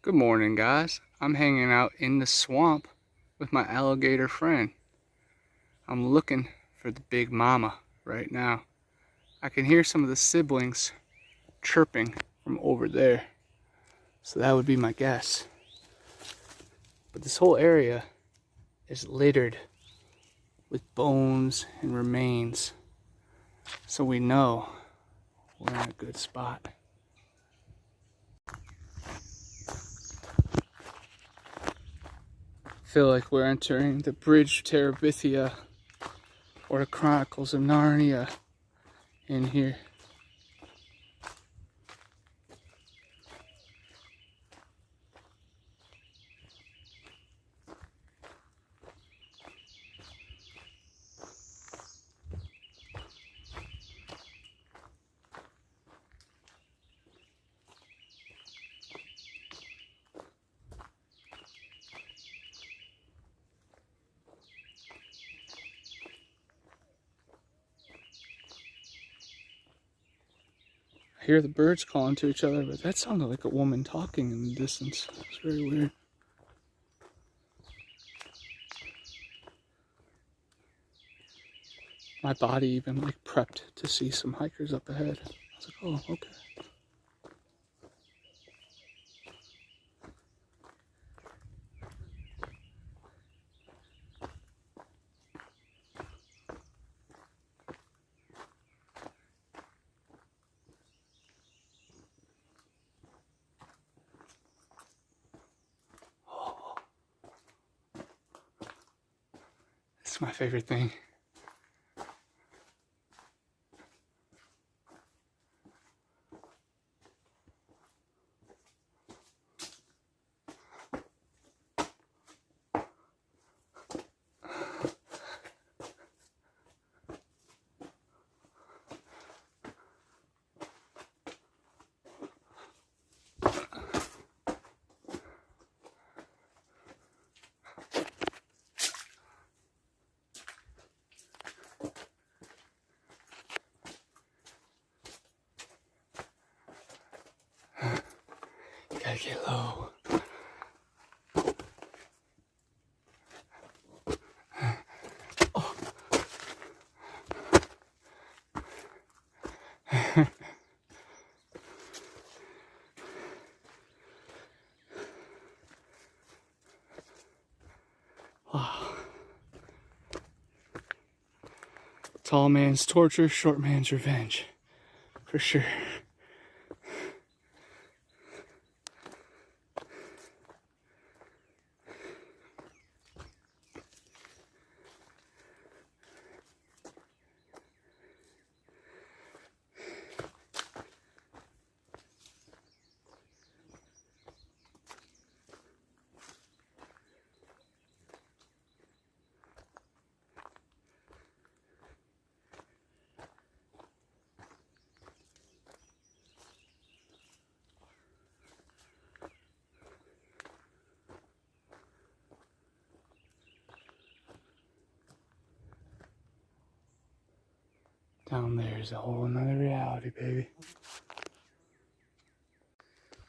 Good morning, guys. I'm hanging out in the swamp with my alligator friend. I'm looking for the big mama right now. I can hear some of the siblings chirping from over there. So that would be my guess. But this whole area is littered with bones and remains. So we know we're in a good spot. I feel like we're entering the Bridge of Terabithia or the Chronicles of Narnia in here. I hear the birds calling to each other, but that sounded like a woman talking in the distance. It's very weird. My body even like prepped to see some hikers up ahead. I was like, oh, okay. It's my favorite thing. Gotta get low. Oh. Wow. Tall man's torture, short man's revenge. For sure. Down there's a whole another reality, baby.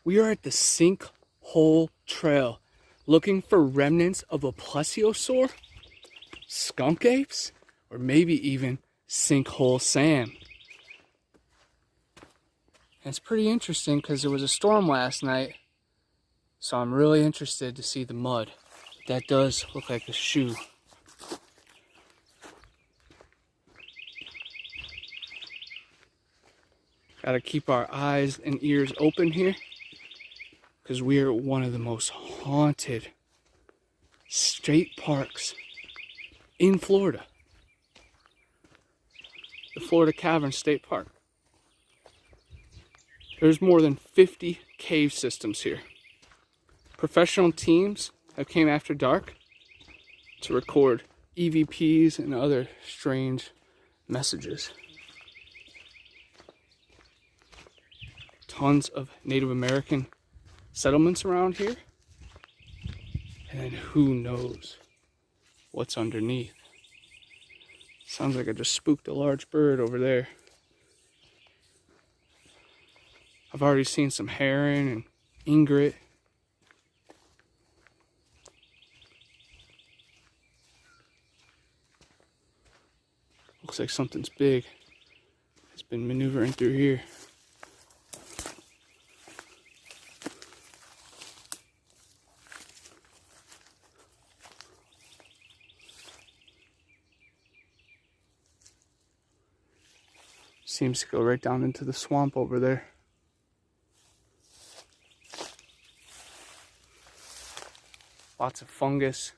We are at the Sinkhole Trail, looking for remnants of a plesiosaur, skunk apes, or maybe even Sinkhole Sam. And it's pretty interesting because there was a storm last night, so I'm really interested to see the mud. That does look like a shoe. Gotta keep our eyes and ears open here because we are one of the most haunted state parks in Florida. The Florida Cavern State Park. There's more than 50 cave systems here. Professional teams have came after dark to record EVPs and other strange messages. Tons of Native American settlements around here. And then who knows what's underneath. Sounds like I just spooked a large bird over there. I've already seen some heron and egret Looks like something's big has been maneuvering through here. Seems to go right down into the swamp over there. Lots of fungus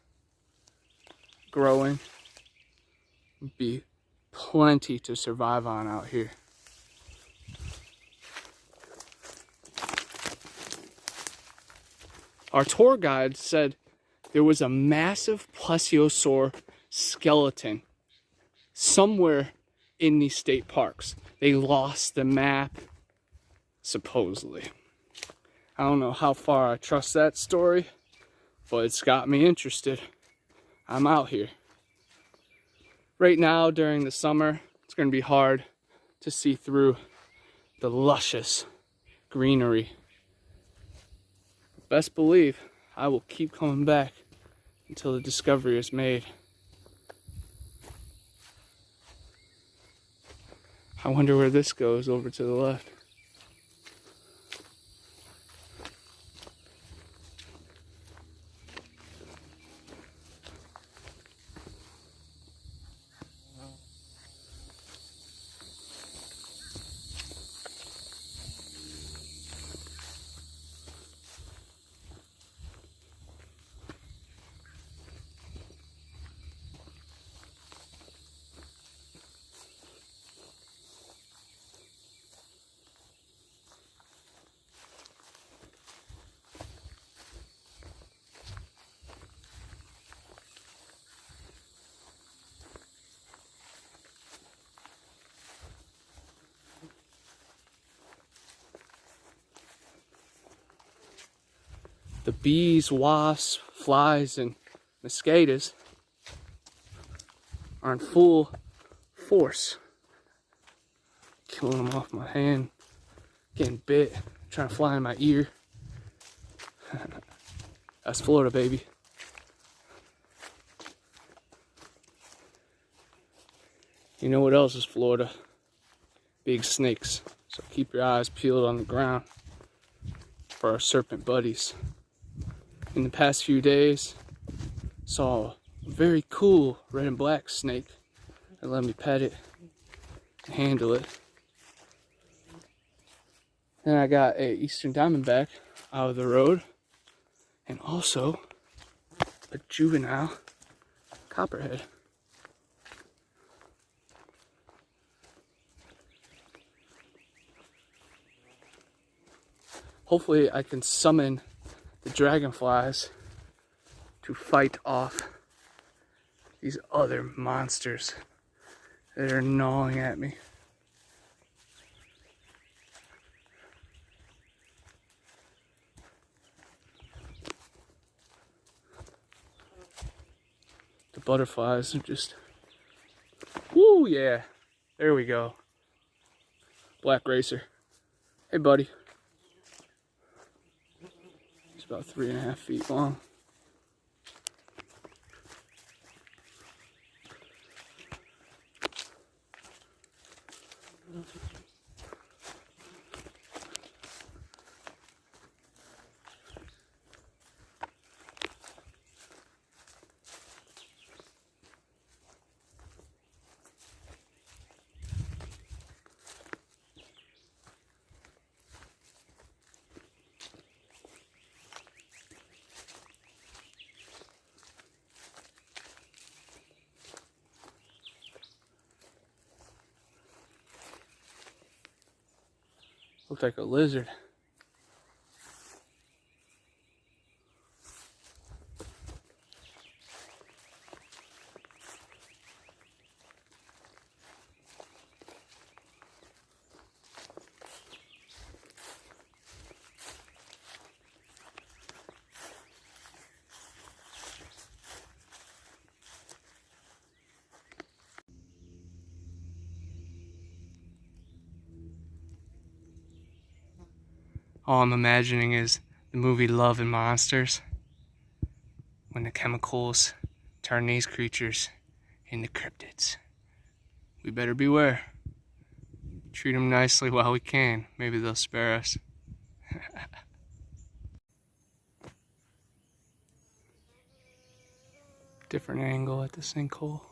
growing. Be plenty to survive on out here. Our tour guide said there was a massive plesiosaur skeleton somewhere in these state parks. They lost the map, supposedly. I don't know how far I trust that story, but it's got me interested. I'm out here. Right now, during the summer, it's going to be hard to see through the luscious greenery. Best believe I will keep coming back until the discovery is made. I wonder where this goes over to the left. The bees, wasps, flies, and mosquitoes are in full force. Killing them off my hand, getting bit, trying to fly in my ear. That's Florida, baby. You know what else is Florida? Big snakes. So keep your eyes peeled on the ground for our serpent buddies. In the past few days, saw a very cool red and black snake that let me pet it and handle it. Then I got a eastern diamondback out of the road, and also a juvenile copperhead. Hopefully I can summon the dragonflies to fight off these other monsters that are gnawing at me. The butterflies are just, woo, yeah, there we go. Black racer. Hey buddy. It's about 3.5 feet long. Looks like a lizard. All I'm imagining is the movie Love and Monsters, when the chemicals turn these creatures into cryptids. we better beware. Treat them nicely while we can. Maybe they'll spare us. Different angle at the sinkhole.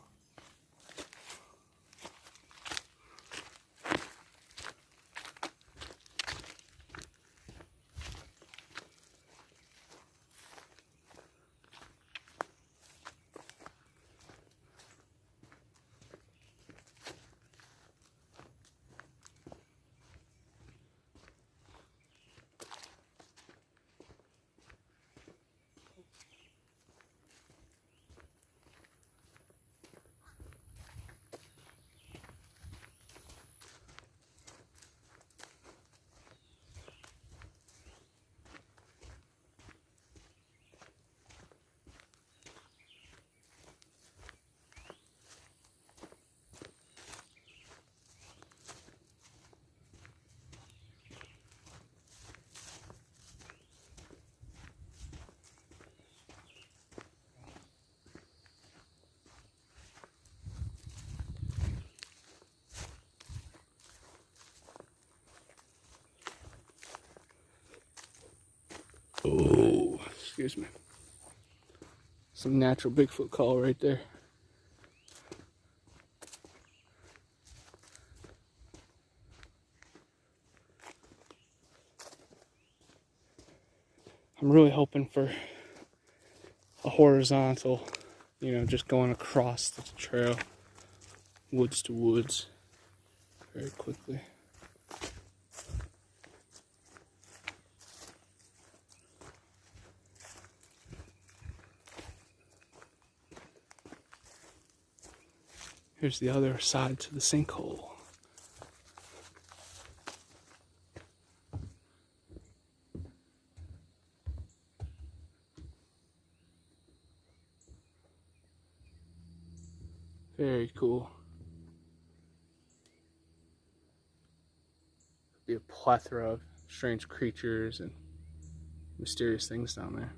Oh, excuse me. Some natural Bigfoot call right there. I'm really hoping for a horizontal, just going across the trail, woods to woods, very quickly. Here's the other side to the sinkhole. Very cool. Be a plethora of strange creatures and mysterious things down there.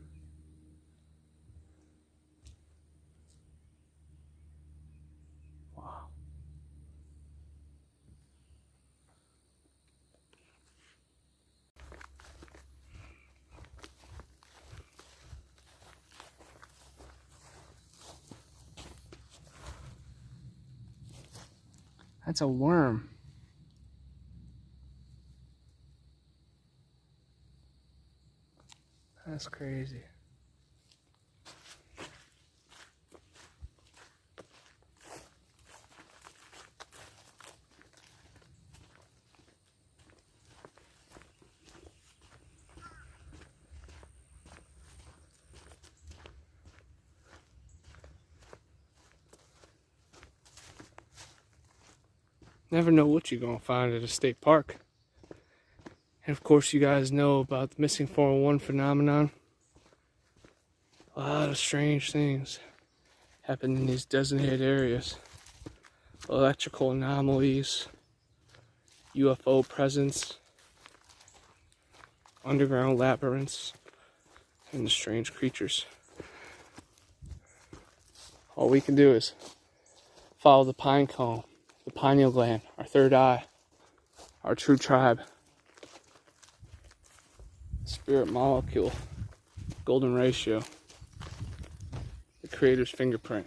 Wow. That's a worm. That's crazy. Never know what you're gonna find at a state park. And of course, you guys know about the missing 401 phenomenon. A lot of strange things happen in these designated areas. Electrical anomalies, UFO presence, underground labyrinths, and the strange creatures. All we can do is follow the pine cone, the pineal gland, our third eye, our true tribe, spirit molecule, golden ratio, the creator's fingerprint.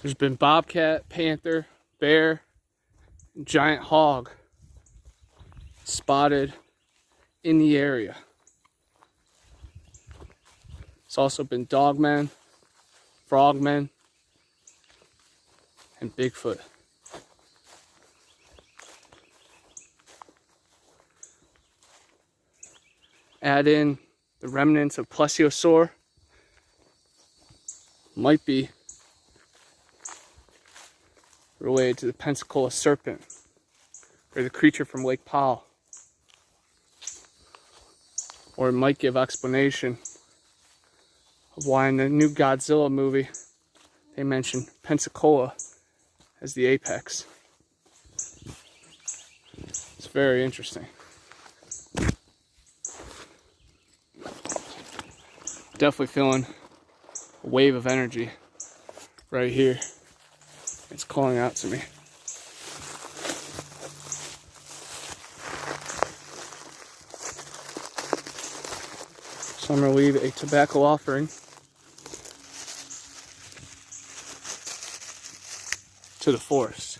There's been bobcat, panther, bear, and giant hog spotted in the area. It's also been dogmen, frogmen, and Bigfoot. Add in the remnants of plesiosaur, might be related to the Pensacola serpent, or the creature from Lake Powell. Or it might give explanation of why in the new Godzilla movie they mention Pensacola as the apex. It's very interesting. Definitely feeling a wave of energy right here. It's calling out to me. So I'm going to leave a tobacco offering to the forest.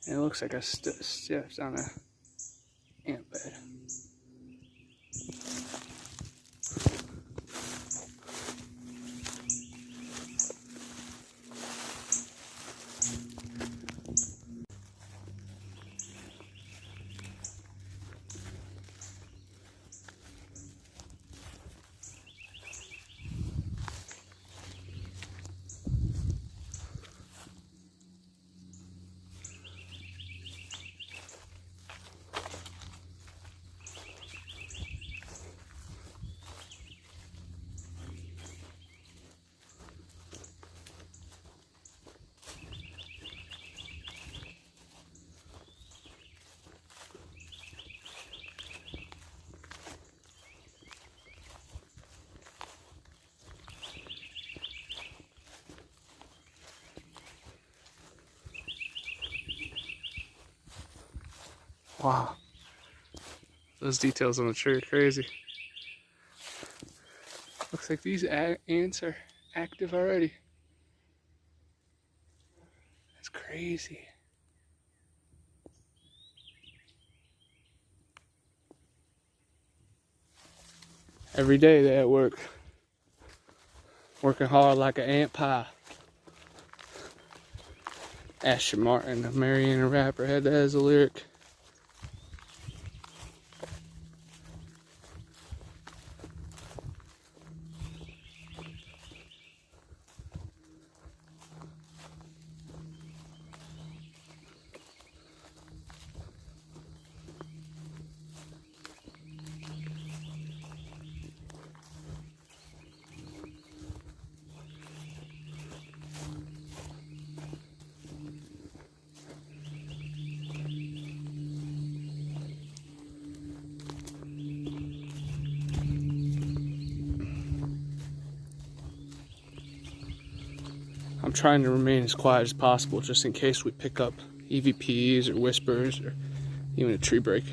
And it looks like I stepped on an ant bed. Wow. Those details on the tree are crazy. Looks like these ants are active already. That's crazy. Every day they at work. Working hard like an ant pie. Asher Martin, the Mariana rapper, had that as a lyric. I'm trying to remain as quiet as possible just in case we pick up EVPs or whispers or even a tree break.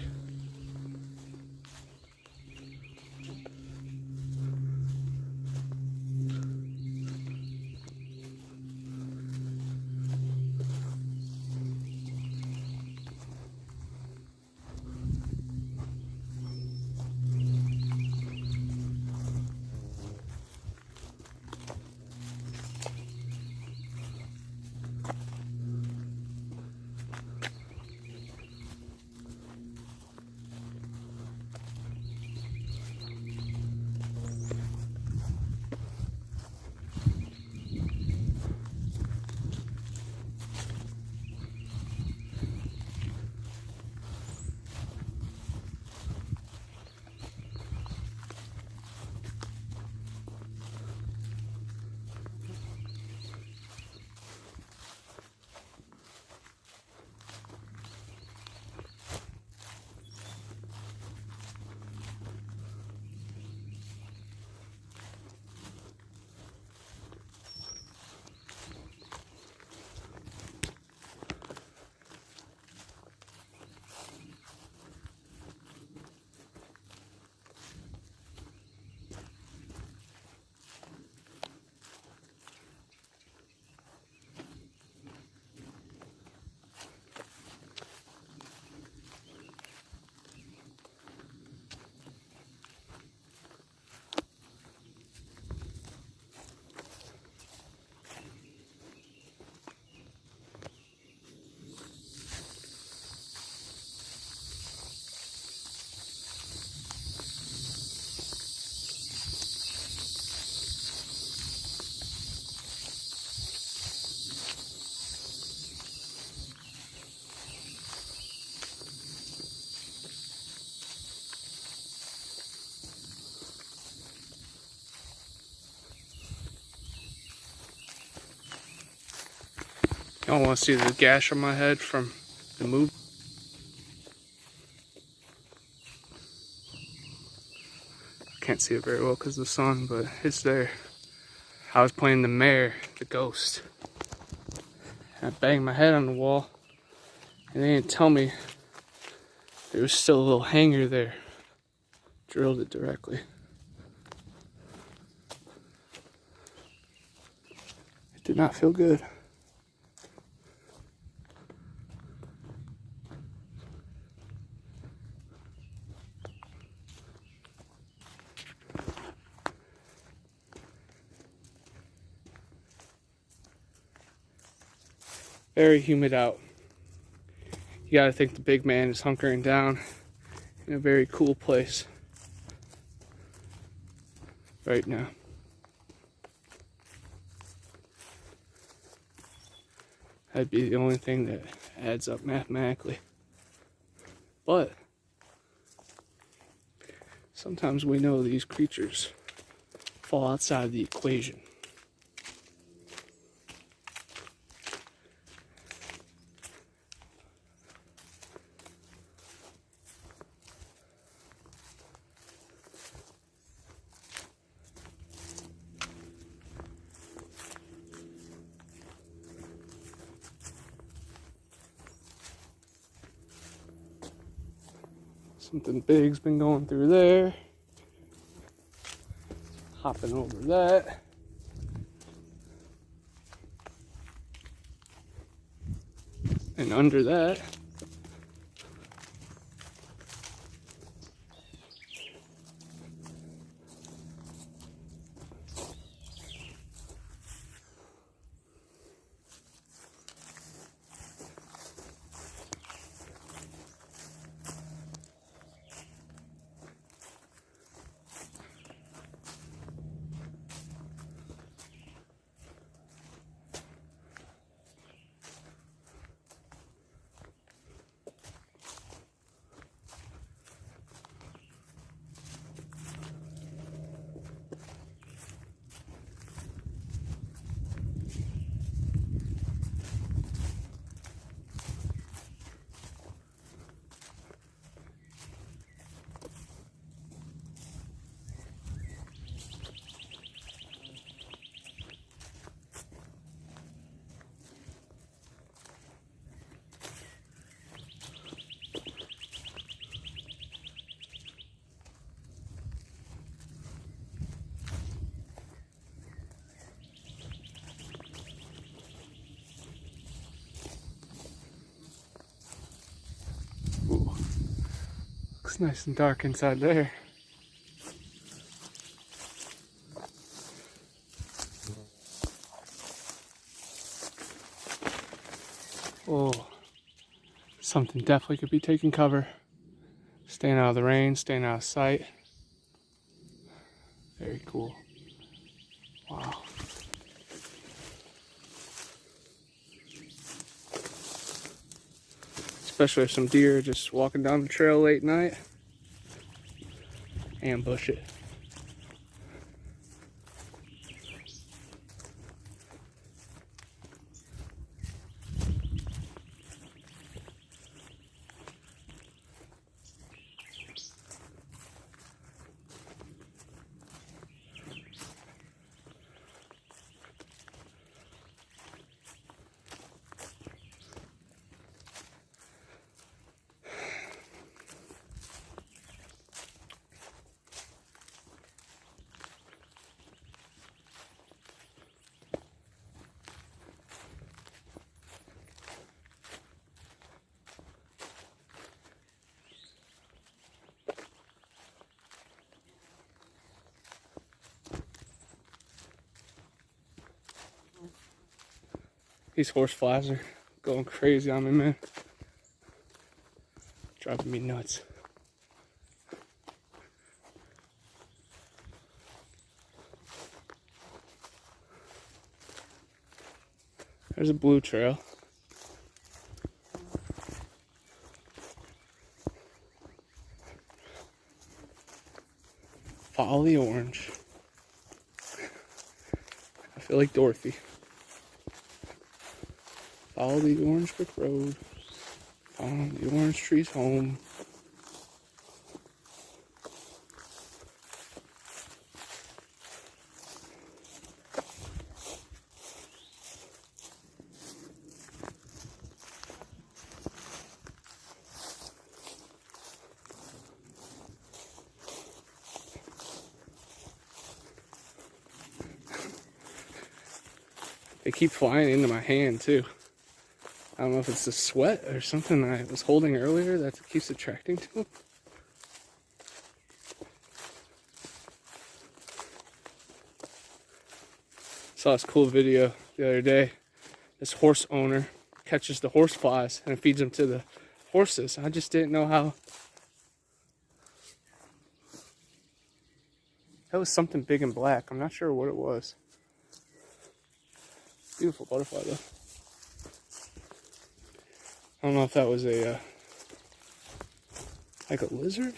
Y'all want to see the gash on my head from the move? Can't see it very well because of the sun, but it's there. I was playing the mayor, the ghost. And I banged my head on the wall, and they didn't tell me there was still a little hanger there. Drilled it directly. It did not feel good. Very humid out. You gotta think the big man is hunkering down in a very cool place right now. That'd be the only thing that adds up mathematically. But sometimes we know these creatures fall outside the equation. Something big's been going through there. Hopping over that. And under that. Ooh, looks nice and dark inside there. Oh, something definitely could be taking cover. Staying out of the rain, staying out of sight. Very cool. Wow. Especially if some deer are just walking down the trail late night. Ambush it. These horse flies are going crazy on me, man. Driving me nuts. There's a blue trail. Follow the orange. I feel like Dorothy. Follow the orange brick road. Follow the orange trees home. They keep flying into my hand too. I don't know if it's the sweat or something I was holding earlier that keeps attracting to them. Saw this cool video the other day. This horse owner catches the horse flies and feeds them to the horses. I just didn't know how. That was something big and black. I'm not sure what it was. Beautiful butterfly though. I don't know if that was a like a lizard,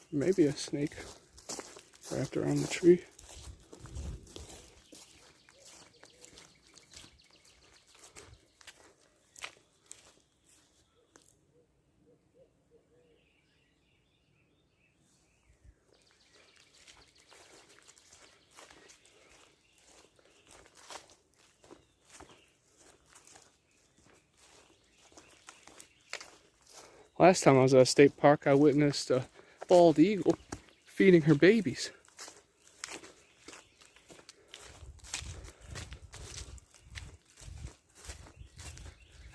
maybe a snake wrapped around the tree. Last time I was at a state park, I witnessed a bald eagle feeding her babies.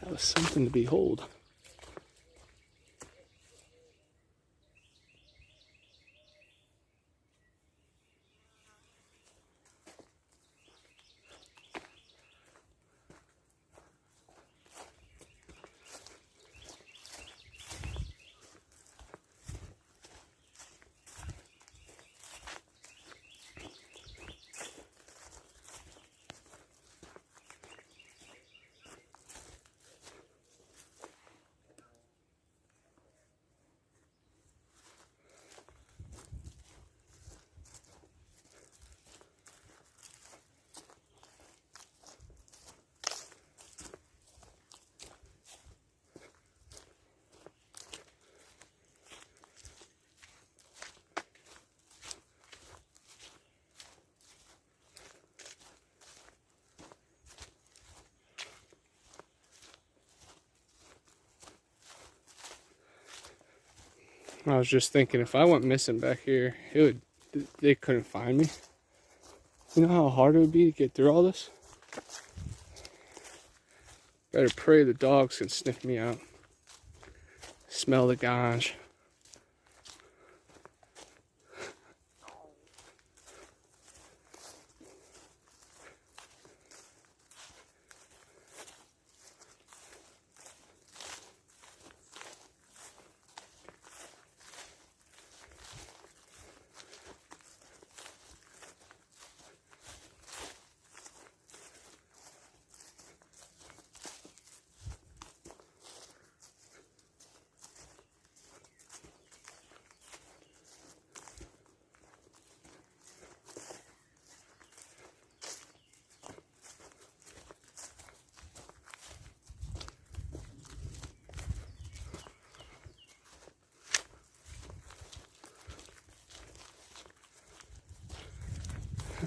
That was something to behold. I was just thinking, if I went missing back here, they couldn't find me. You know how hard it would be to get through all this? Better pray the dogs can sniff me out. Smell the ganj.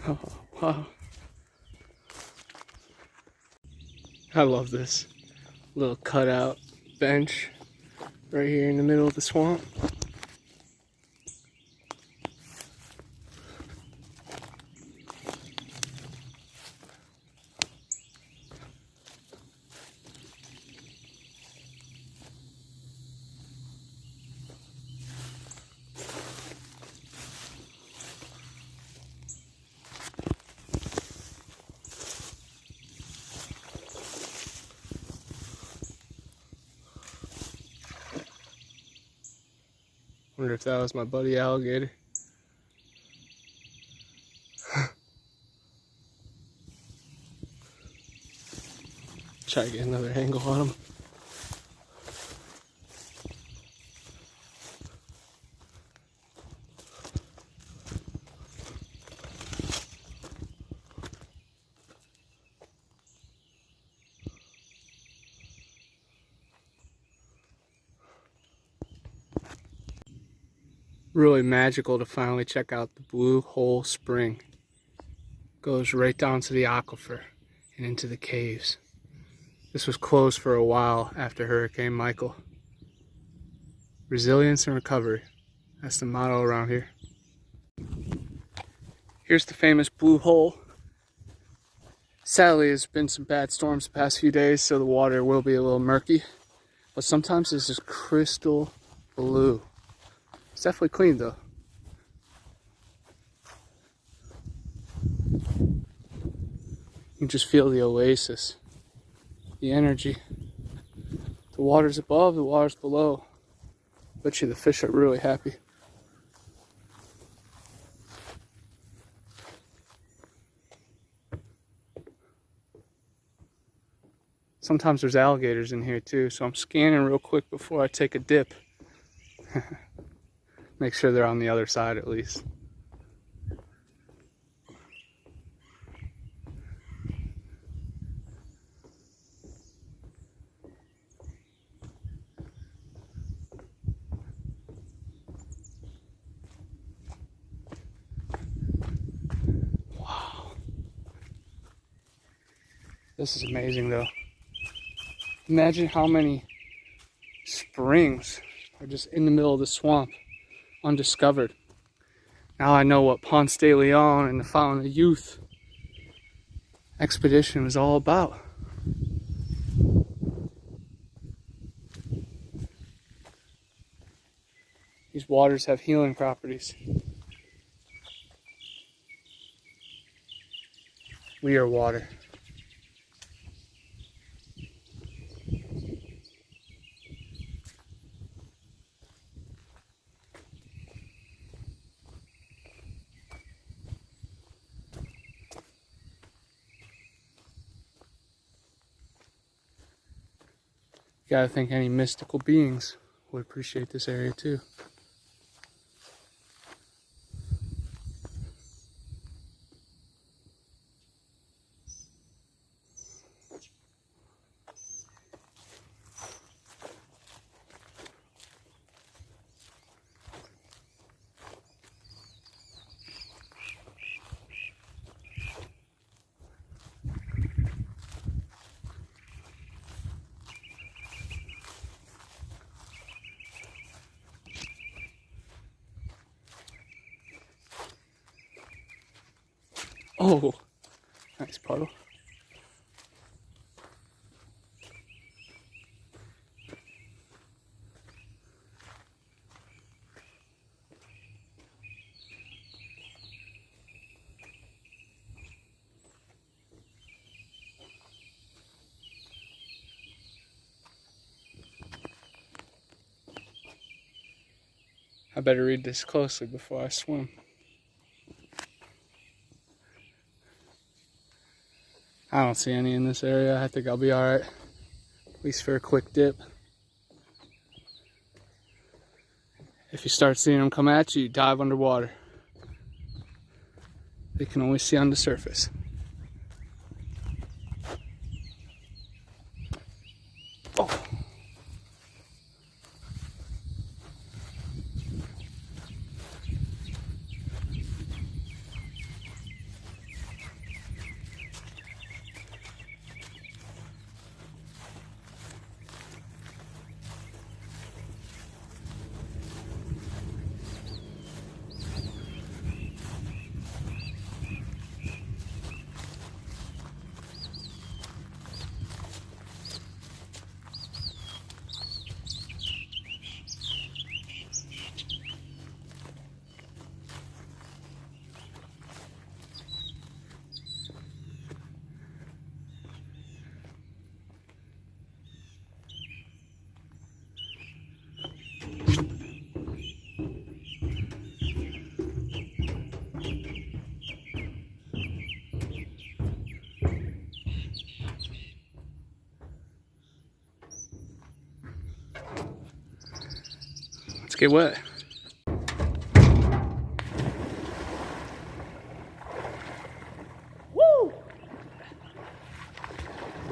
Oh, wow. I love this little cutout bench right here in the middle of the swamp. Wonder if that was my buddy alligator. Try to get another angle on him. Really magical to finally check out the Blue Hole Spring. Goes right down to the aquifer and into the caves. This was closed for a while after Hurricane Michael. Resilience and recovery. That's the motto around here. Here's the famous Blue Hole. Sadly, there's been some bad storms the past few days, so the water will be a little murky. But sometimes it's just crystal blue. It's definitely clean though. You can just feel the oasis, the energy. The water's above, the water's below. Bet you the fish are really happy. Sometimes there's alligators in here too, so I'm scanning real quick before I take a dip. Make sure they're on the other side at least. Wow. This is amazing though. Imagine how many springs are just in the middle of the swamp, undiscovered. Now I know what Ponce de Leon and the Fountain of Youth expedition was all about. These waters have healing properties. We are water. Gotta think any mystical beings would appreciate this area too. Oh, nice puddle. I better read this closely before I swim. I don't see any in this area. I think I'll be alright. At least for a quick dip. If you start seeing them come at you, dive underwater. They can only see on the surface. Oh. Let's get wet.